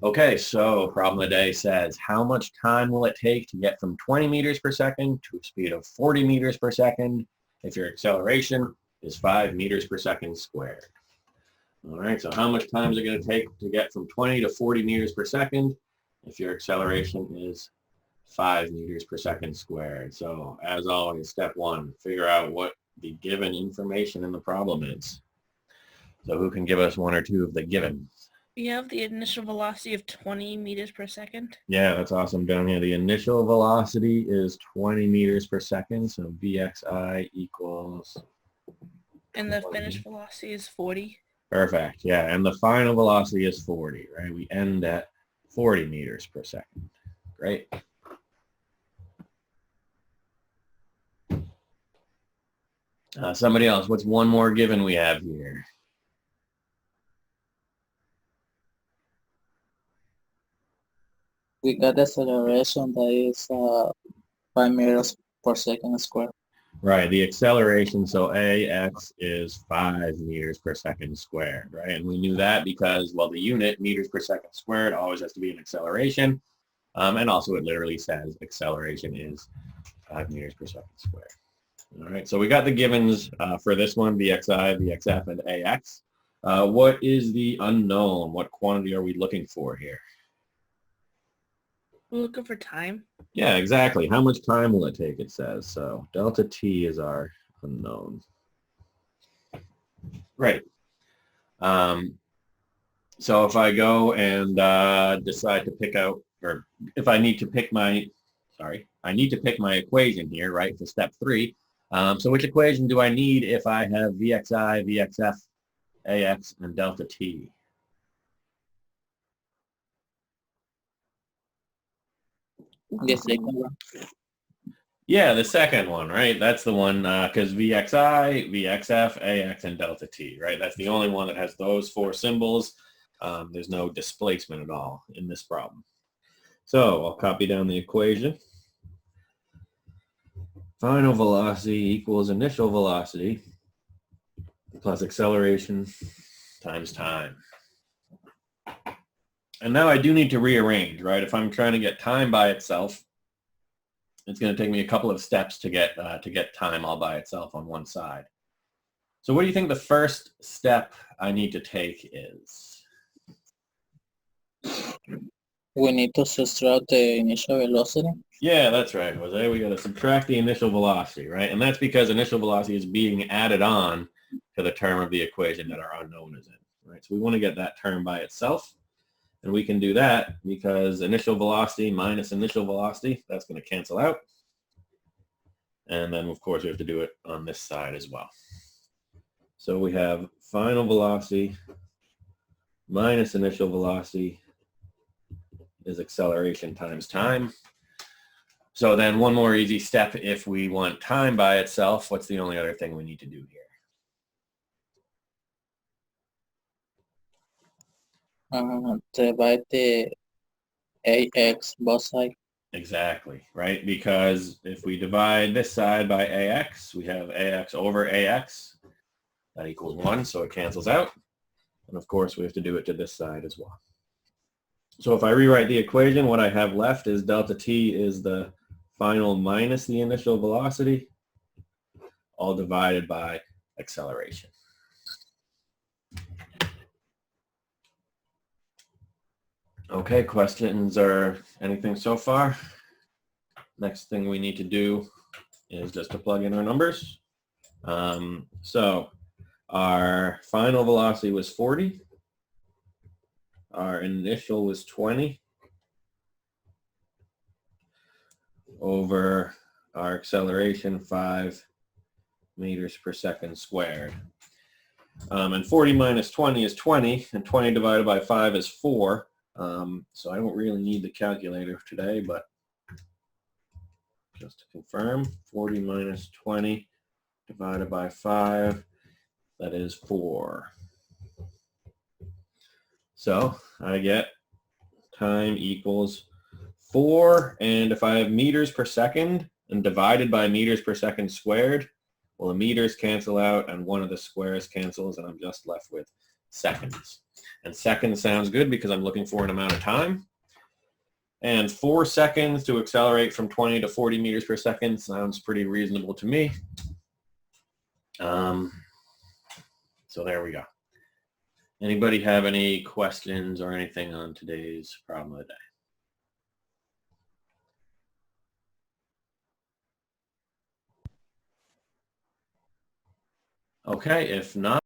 Okay, so problem of the day says, how much time will it take to get from 20 meters per second to a speed of 40 meters per second if your acceleration is 5 meters per second squared? All right, so how much time is it going to take to get from 20 to 40 meters per second if your acceleration is 5 meters per second squared? So as always, step one, figure out what the given information in the problem is. So who can give us one or two of the givens? We have the initial velocity of 20 meters per second. Yeah, that's awesome down here. The initial velocity is 20 meters per second, so Vxi equals... And the finished velocity is 40. Perfect, yeah, and the final velocity is 40, right? We end at 40 meters per second. Great. Somebody else, what's one more given we have here? We got the acceleration that is 5 meters per second squared. Right, the acceleration, so AX is 5 meters per second squared, right? And we knew that because, well, the unit, meters per second squared, always has to be an acceleration. And also it literally says acceleration is 5 meters per second squared. All right, so we got the givens for this one, Vxi, Vxf, and Ax. What is the unknown? What quantity are we looking for here? We're looking for time. Yeah, exactly. How much time will it take, it says. So delta t is our unknown. Right. So if I go and decide to pick out, or if I need to pick my, I need to pick my equation here, right, for step 3. So which equation do I need if I have Vxi, Vxf, Ax, and delta t? The second one. Yeah, the second one, right? That's the one, because Vxi, Vxf, Ax, and delta t, right? That's the only one that has those 4 symbols. There's no displacement at all in this problem. So I'll copy down the equation. Final velocity equals initial velocity plus acceleration times time. And now I do need to rearrange, right? If I'm trying to get time by itself, it's going to take me a couple of steps to get time all by itself on one side. So what do you think the first step I need to take is? We need to subtract the initial velocity. Yeah, that's right, Jose. We got to subtract the initial velocity, right? And that's because initial velocity is being added on to the term of the equation that our unknown is in, right? So we want to get that term by itself. And we can do that because initial velocity minus initial velocity, that's going to cancel out. And then, of course, we have to do it on this side as well. So we have final velocity minus initial velocity is acceleration times time. So then one more easy step, if we want time by itself, what's the only other thing we need to do here? Divide the AX both sides. Exactly, right? Because if we divide this side by AX, we have AX over AX. That equals 1, so it cancels out. And of course, we have to do it to this side as well. So if I rewrite the equation, what I have left is delta t is the final minus the initial velocity, all divided by acceleration. Okay, questions or anything so far? Next thing we need to do is just to plug in our numbers. So our final velocity was 40. Our initial was 20 over our acceleration 5 meters per second squared. And 40 minus 20 is 20, and 20 divided by 5 is 4. So I don't really need the calculator today, but just to confirm, 40 minus 20 divided by 5, that is 4. So I get time equals 4, and if I have meters per second and divided by meters per second squared, well, the meters cancel out and one of the squares cancels, and I'm just left with seconds. And seconds sounds good because I'm looking for an amount of time. And 4 seconds to accelerate from 20 to 40 meters per second sounds pretty reasonable to me. So there we go. Anybody have any questions or anything on today's problem of the day? Okay, if not,